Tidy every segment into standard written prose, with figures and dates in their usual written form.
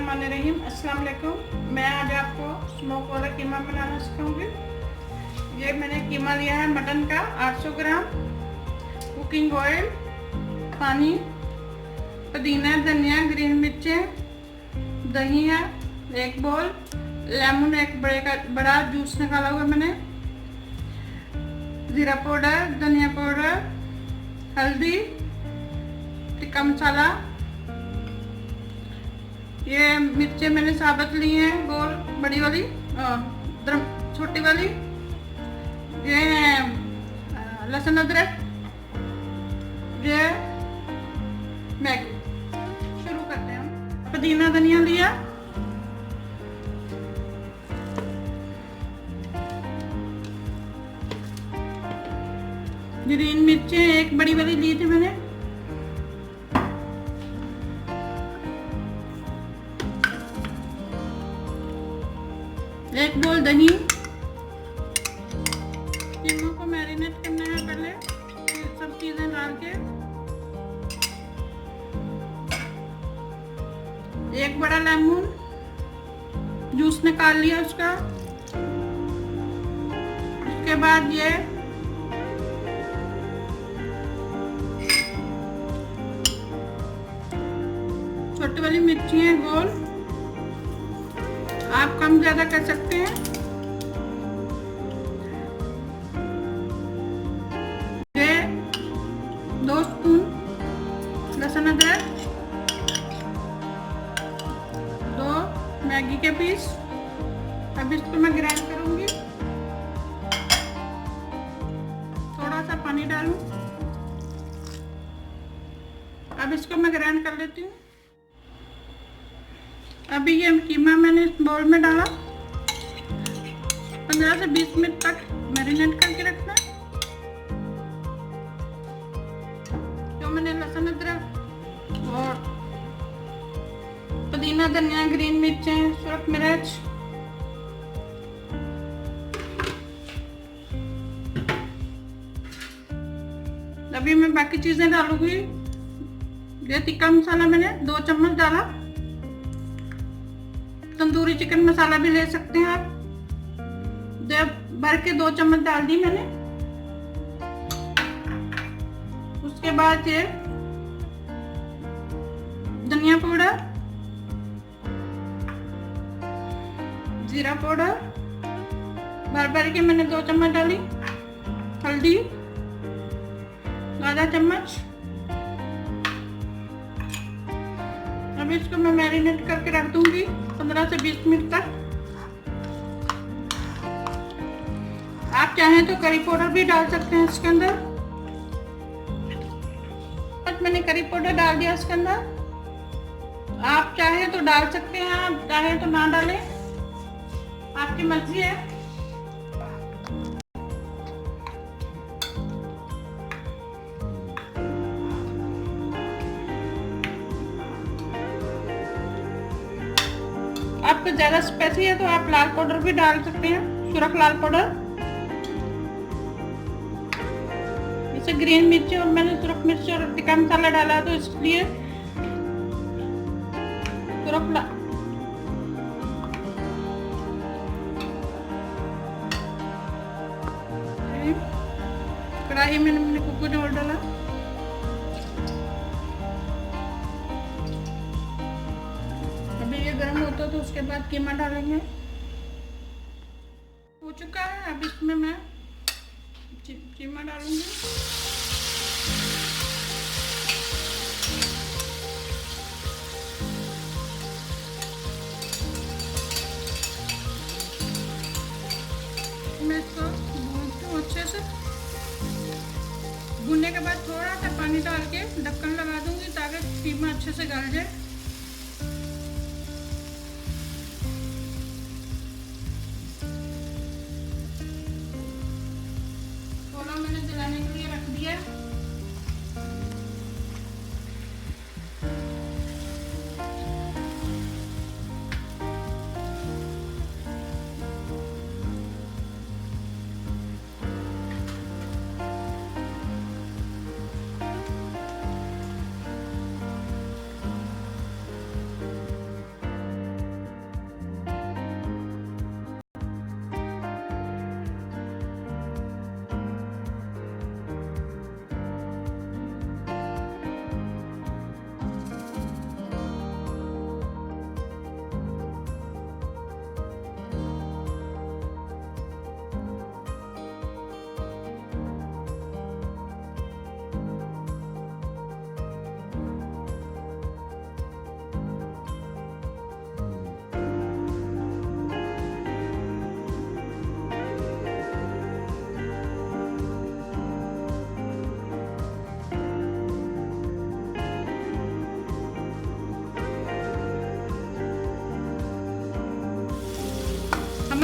बिस्मिल्लाहिर्रहमानिर्रहीम। अस्सलाम वालेकुम। मैं आज आपको स्मोक वाला कीमा बनाना सिखाऊंगी। ये मैंने कीमा लिया है मटन का 800 ग्राम, कुकिंग ऑयल, पानी, पुदीना, धनिया, ग्रीन मिर्चें, दही है 1 बोल, लेमन एक बड़ा जूस निकाला हुआ मैंने, जीरा पाउडर, धनिया पाउडर, हल्दी, टिक्का मसाला। ये मिर्चें मैंने साबुत ली हैं, गोल बड़ी वाली, छोटी वाली। ये लहसुन अदरक, ये मैगी। शुरू करते हैं हम। पुदीना धनिया लिया, ग्रीन मिर्चें एक बड़ी वाली ली थी मैंने, एक बोल दही। कीमा को मैरिनेट करना है पहले सब चीजें डाल के। एक बड़ा लेमन जूस निकाल लिया उसका। उसके बाद ये छोटी वाली मिर्ची है गोल, आप कम ज्यादा कर सकते हैं। ये 2 स्पून लहसुन अदरक, 2 मैगी के पीस। अब इसको मैं ग्राइंड करूंगी। थोड़ा सा पानी डालूं। अब इसको मैं ग्राइंड कर लेती हूँ। अभी ये कीमा मैंने इस बाउल में डाला। 15 से 20 मिनट तक मैरिनेट करके रखना है। जो मैंने लहसुन अदरक और पुदीना धनिया, ग्रीन मिर्चें, सुरख मिर्च, अभी मैं बाकी चीजें डालूंगी। ये टिक्का मसाला मैंने 2 चम्मच डाला। तंदूरी चिकन मसाला भी ले सकते हैं आप। जब भर के 2 चम्मच डाल दी मैंने। उसके बाद ये धनिया पाउडर, जीरा पाउडर भर के मैंने 2 चम्मच डाली। हल्दी आधा चम्मच। अब इसको मैं मैरिनेट करके रख दूंगी 15 से 20 मिनट तक। आप चाहें तो करी पाउडर भी डाल सकते हैं इसके अंदर। मैंने करी पाउडर डाल दिया इसके अंदर। आप चाहें तो डाल सकते हैं, आप चाहें तो ना डालें, आपकी मर्जी है। आपको ज्यादा स्पाइसी है तो आप लाल पाउडर भी डाल सकते हैं, सुरख लाल पाउडर। इसे ग्रीन मिर्ची और मैंने सुरख मिर्ची और टिक्का मसाला डाला तो इसलिए सुरख कढ़ाई में मैंने कुकर ऑयल डाला। अभी ये गर्म होता तो उसके बाद कीमा डालेंगे। हो चुका है। अब इसमें मैं कीमा डालूंगी। मैं इसको भूनती हूँ अच्छे से। भूनने के बाद थोड़ा सा पानी डाल के ढक्कन लगा दूंगी ताकि कीमा अच्छे से गल जाए। मैंने जलाने के लिए रख दिया।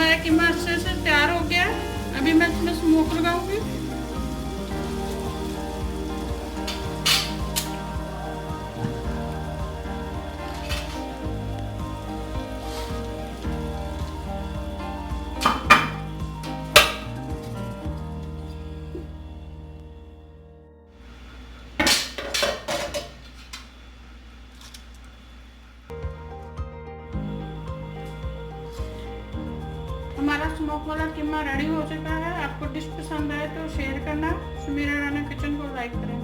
हमारा कीमा अच्छे से तैयार हो गया है। अभी मैं इसमें स्मोक लगाऊंगी। हमारा स्मोक वाला कीमा रेडी हो चुका है। आपको डिश पसंद आए तो शेयर करना। समीरा राना किचन को लाइक करें।